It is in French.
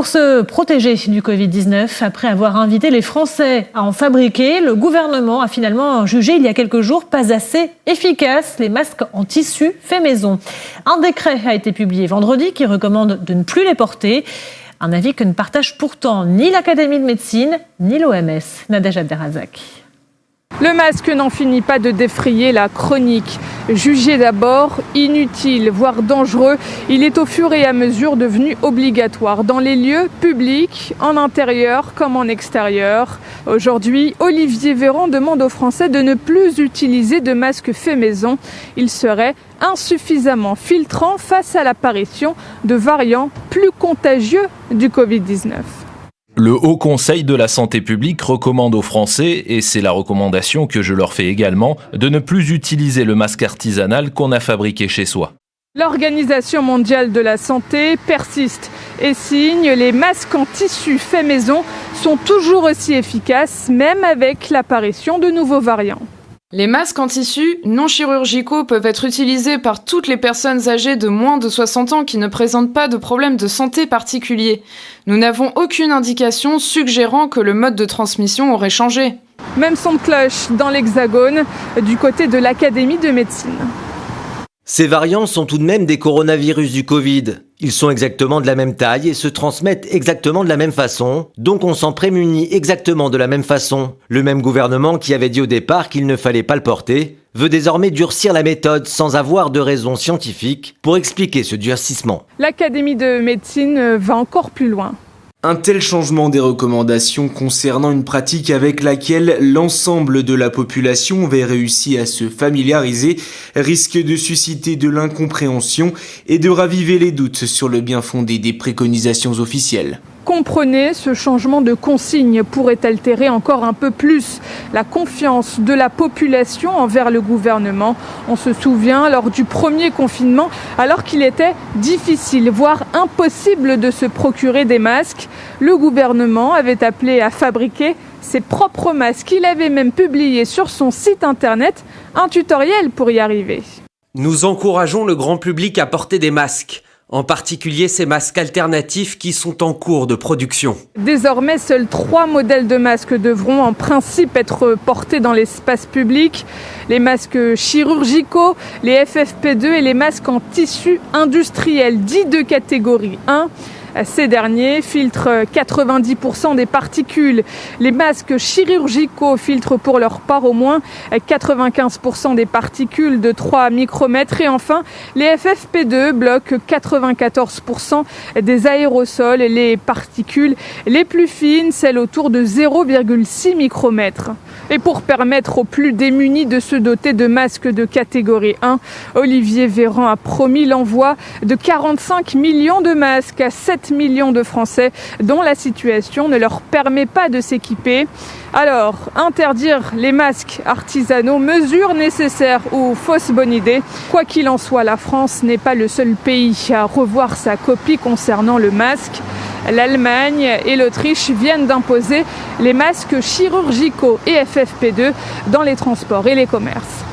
pour se protéger du Covid-19, après avoir invité les Français à en fabriquer, le gouvernement a finalement jugé il y a quelques jours pas assez efficaces les masques en tissu fait maison. Un décret a été publié vendredi qui recommande de ne plus les porter. Un avis que ne partagent pourtant ni l'Académie de médecine ni l'OMS. Nadège Abderrazak. Le masque n'en finit pas de défrayer la chronique. Jugé d'abord inutile, voire dangereux, il est au fur et à mesure devenu obligatoire dans les lieux publics, en intérieur comme en extérieur. Aujourd'hui, Olivier Véran demande aux Français de ne plus utiliser de masques fait maison. Il serait insuffisamment filtrant face à l'apparition de variants plus contagieux du Covid-19. Le Haut Conseil de la Santé publique recommande aux Français, et c'est la recommandation que je leur fais également, de ne plus utiliser le masque artisanal qu'on a fabriqué chez soi. L'Organisation mondiale de la santé persiste et signe les masques en tissu fait maison sont toujours aussi efficaces, même avec l'apparition de nouveaux variants. Les masques en tissu non chirurgicaux peuvent être utilisés par toutes les personnes âgées de moins de 60 ans qui ne présentent pas de problème de santé particulier. Nous n'avons aucune indication suggérant que le mode de transmission aurait changé. Même son de cloche dans l'Hexagone, du côté de l'Académie de médecine. Ces variants sont tout de même des coronavirus du Covid. Ils sont exactement de la même taille et se transmettent exactement de la même façon, donc on s'en prémunit exactement de la même façon. Le même gouvernement qui avait dit au départ qu'il ne fallait pas le porter, veut désormais durcir la méthode sans avoir de raison scientifique pour expliquer ce durcissement. L'Académie de médecine va encore plus loin. Un tel changement des recommandations concernant une pratique avec laquelle l'ensemble de la population avait réussi à se familiariser risque de susciter de l'incompréhension et de raviver les doutes sur le bien fondé des préconisations officielles. Comprenez, ce changement de consigne pourrait altérer encore un peu plus la confiance de la population envers le gouvernement. On se souvient lors du premier confinement, alors qu'il était difficile, voire impossible de se procurer des masques, le gouvernement avait appelé à fabriquer ses propres masques. Il avait même publié sur son site internet un tutoriel pour y arriver. Nous encourageons le grand public à porter des masques. En particulier ces masques alternatifs qui sont en cours de production. Désormais, seuls 3 modèles de masques devront en principe être portés dans l'espace public. Les masques chirurgicaux, les FFP2 et les masques en tissu industriel, dits de catégorie 1. Ces derniers filtrent 90% des particules. Les masques chirurgicaux filtrent pour leur part au moins 95% des particules de 3 micromètres. Et enfin, les FFP2 bloquent 94% des aérosols et les particules les plus fines, celles autour de 0,6 micromètres. Et pour permettre aux plus démunis de se doter de masques de catégorie 1, Olivier Véran a promis l'envoi de 45 millions de masques à 7 millions de Français dont la situation ne leur permet pas de s'équiper. Alors, interdire les masques artisanaux, mesure nécessaire ou fausse bonne idée? Quoi qu'il en soit, la France n'est pas le seul pays à revoir sa copie concernant le masque. L'Allemagne et l'Autriche viennent d'imposer les masques chirurgicaux et FFP2 dans les transports et les commerces.